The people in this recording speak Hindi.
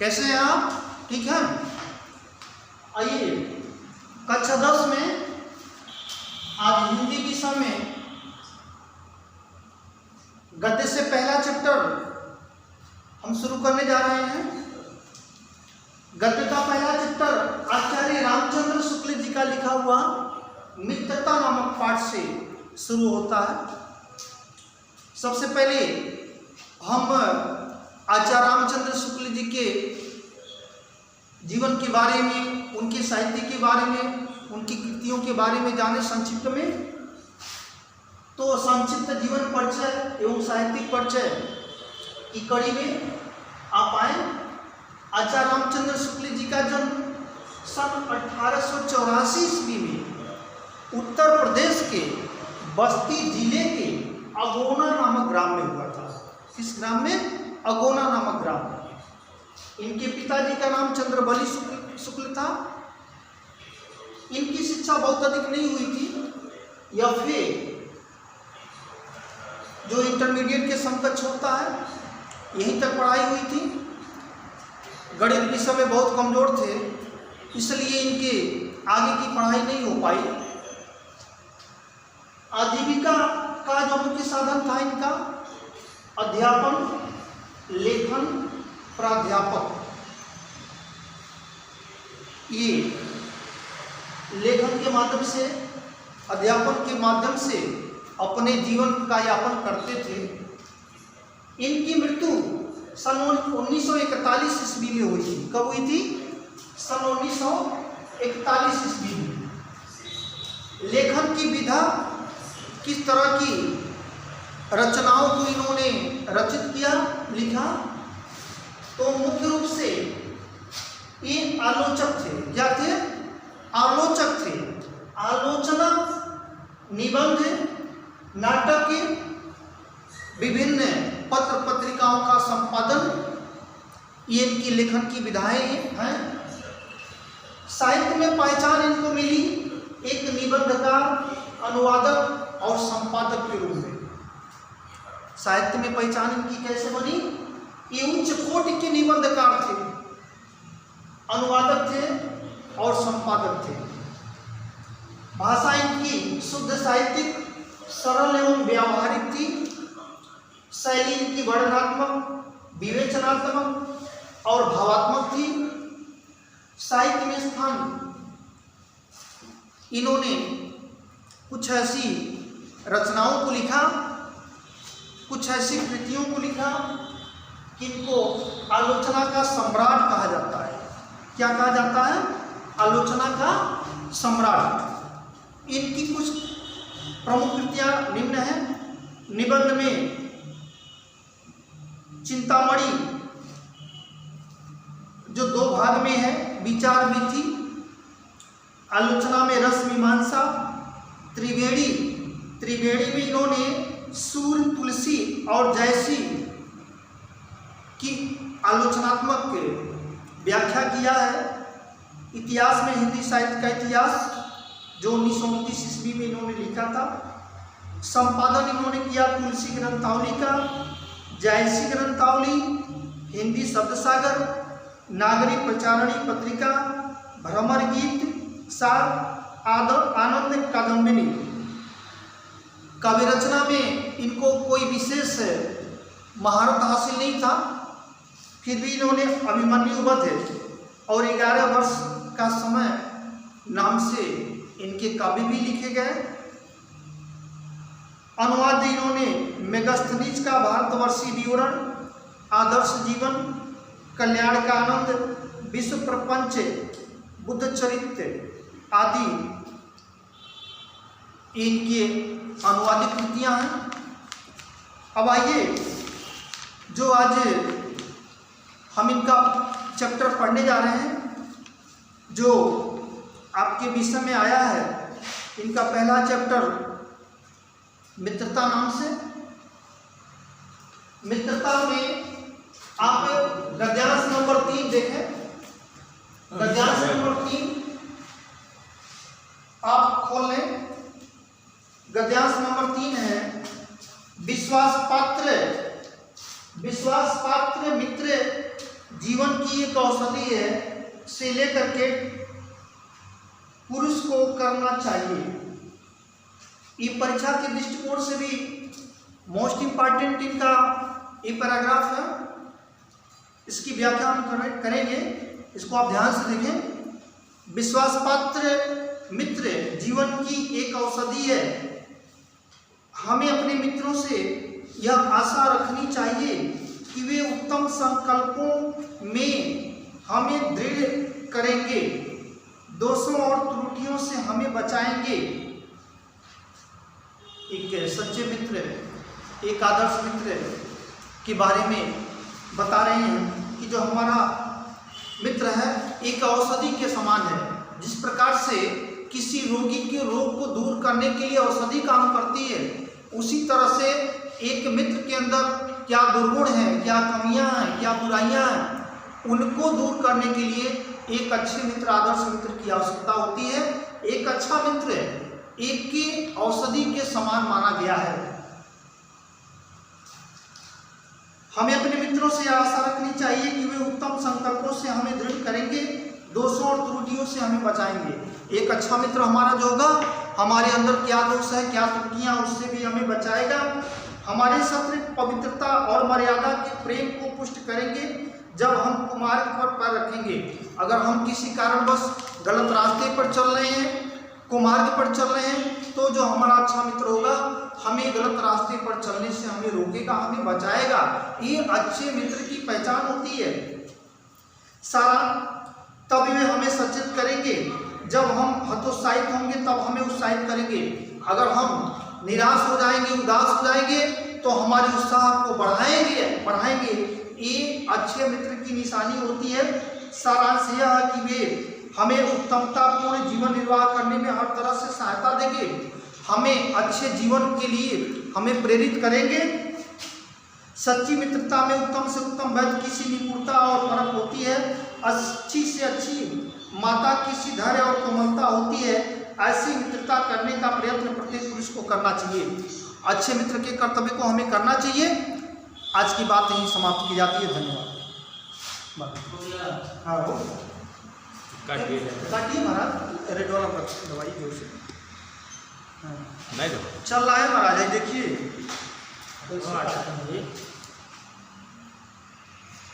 कैसे हैं आप? ठीक है। आइए कक्षा 10 में आज हिंदी विषय में गद्य से पहला चैप्टर हम शुरू करने जा रहे हैं। गद्य का पहला चैप्टर आचार्य रामचंद्र शुक्ल जी का लिखा हुआ मित्रता नामक पाठ से शुरू होता है। सबसे पहले हम आचार्य रामचंद्र शुक्ल जी के जीवन के बारे में, उनके साहित्य के बारे में, उनकी कृतियों के बारे में जाने संक्षिप्त में। तो संक्षिप्त जीवन परिचय एवं साहित्यिक परिचय की कड़ी में आप आए। आचार्य रामचंद्र शुक्ल जी का जन्म सन 1884 ईस्वी में उत्तर प्रदेश के बस्ती जिले के अगोना नामक ग्राम में हुआ था। किस ग्राम में? अगोना नामक ग्राम में। इनके पिताजी का नाम चंद्रबली शुक्ल था। इनकी शिक्षा बहुत अधिक नहीं हुई थी। एफए जो इंटरमीडिएट के समकक्ष होता है, यहीं तक पढ़ाई हुई थी। गणित विषय में बहुत कमजोर थे, इसलिए इनके आगे की पढ़ाई नहीं हो पाई। आजीविका का जो मुख्य साधन था इनका अध्यापन, लेखन, प्राध्यापक। ये लेखन के माध्यम से, अध्यापन के माध्यम से अपने जीवन का यापन करते थे। इनकी मृत्यु सन 1941 ईस्वी में हुई थी। कब हुई थी? सन 1941 ईस्वी में। लेखन की विधा, किस तरह की रचनाओं को इन्होंने रचित किया, लिखा, तो मुख्य रूप से ये आलोचक थे। क्या थे? आलोचक थे। आलोचना, निबंध, नाटक, विभिन्न पत्र पत्रिकाओं का संपादन, ये इनकी लेखन की विधाएं हैं। साहित्य में पहचान इनको मिली एक निबंधकार, अनुवादक और संपादक के रूप में। साहित्य में पहचान इनकी कैसे बनी? ये उच्च कोटि के निबंधकार थे, अनुवादक थे और संपादक थे। भाषा इनकी शुद्ध साहित्यिक, सरल एवं व्यावहारिक थी। शैली इनकी वर्णनात्मक, विवेचनात्मक और भावात्मक थी। साहित्य में स्थान इन्होंने कुछ ऐसी रचनाओं को लिखा, कुछ ऐसी कृतियों को लिखा कि इनको आलोचना का सम्राट कहा जाता है। क्या कहा जाता है? आलोचना का सम्राट। इनकी कुछ प्रमुख कृतियां निम्न हैं। निबंध में चिंतामणि, जो 2 भाग में है, विचार विधि। आलोचना में रस मीमांसा। त्रिवेणी, त्रिवेणी में इन्होंने सूर्य, तुलसी और जयसी की आलोचनात्मक व्याख्या किया है। इतिहास में हिंदी साहित्य का इतिहास, जो 1929 ईस्वी में इन्होंने लिखा था। संपादन इन्होंने किया तुलसी ग्रंथावली का, जयसी ग्रंथावली, हिंदी शब्दसागर, नागरी प्रचारणी पत्रिका, भ्रमर गीत, सार, आनंद कादम्बिनी। काव्य रचना में इनको कोई विशेष महारत हासिल नहीं था, फिर भी इन्होंने अभिमन्यु वध और 11 वर्ष का समय नाम से इनके काव्य भी लिखे गए। अनुवाद इन्होंने मेगस्थनीज का भारतवर्षीय विवरण, आदर्श जीवन, कल्याण का आनंद, विश्व प्रपंच, बुद्ध चरित्र आदि इनके अनुवादित कृतियां हैं। अब आइए, जो आज हम इनका चैप्टर पढ़ने जा रहे हैं, जो आपके विषय में आया है, इनका पहला चैप्टर मित्रता नाम से। मित्रता में आप गद्यांश नंबर 3 देखें। गद्यांश नंबर 3 आप खोल लें। गद्यांश नंबर 3 है, विश्वास पात्र मित्र जीवन की एक औषधि है से लेकर के पुरुष को करना चाहिए। ये परीक्षा के दृष्टिकोण से भी मोस्ट इम्पॉर्टेंट इनका ये पैराग्राफ है। इसकी व्याख्या हम करेंगे, इसको आप ध्यान से देखें। विश्वास पात्र मित्र जीवन की एक औषधि है। हमें अपने मित्रों से यह आशा रखनी चाहिए कि वे उत्तम संकल्पों में हमें दृढ़ करेंगे, दोषों और त्रुटियों से हमें बचाएंगे। एक सच्चे मित्र, एक आदर्श मित्र के बारे में बता रहे हैं कि जो हमारा मित्र है एक औषधि के समान है। जिस प्रकार से किसी रोगी के रोग को दूर करने के लिए औषधि काम करती है, उसी तरह से एक मित्र के अंदर क्या दुर्गुण है, क्या कमियां हैं, क्या बुराइयां हैं, उनको दूर करने के लिए एक अच्छे मित्र, आदर्श मित्र की आवश्यकता होती है। एक अच्छा मित्र एक की औषधि के समान माना गया है। हमें अपने मित्रों से आशा रखनी चाहिए कि वे उत्तम संकल्पों से हमें दृढ़ करेंगे, दोषों और त्रुटियों से हमें बचाएंगे। एक अच्छा मित्र हमारा जो होगा, हमारे अंदर क्या दोष है, क्या त्रुटियां, उससे भी हमें बचाएगा। हमारे सत्य, पवित्रता और मर्यादा के प्रेम को पुष्ट करेंगे जब हम कुमार्ग पर पैर रखेंगे। अगर हम किसी कारणवश गलत रास्ते पर चल रहे हैं, कुमार्ग पर चल रहे हैं, तो जो हमारा अच्छा मित्र होगा हमें गलत रास्ते पर चलने से हमें रोकेगा, हमें बचाएगा। ये अच्छे मित्र की पहचान होती है। सारा तभी वे हमें सचेत करेंगे, जब हम हतोत्साहित होंगे तब हमें उत्साहित करेंगे। अगर हम निराश हो जाएंगे, उदास हो जाएंगे, तो हमारे उत्साह को बढ़ाएंगे। ये अच्छे मित्र की निशानी होती है। सारांश यह है कि वे हमें उत्तमतापूर्ण जीवन निर्वाह करने में हर तरह से सहायता देंगे, हमें अच्छे जीवन के लिए हमें प्रेरित करेंगे। सच्ची मित्रता में उत्तम से उत्तम वैद्य की सी निपुणता और परख होती है। अच्छी से अच्छी माता की सी धैर्य और कोमलता होती है। ऐसी मित्रता करने का प्रयत्न प्रत्येक पुरुष को करना चाहिए। अच्छे मित्र के कर्तव्य को हमें करना चाहिए। आज की बात यहीं समाप्त की जाती है। धन्यवाद। हाँ हो काटिए महाराज, रेड वाला दवाई जोर से चल रहा है महाराज, देखिए।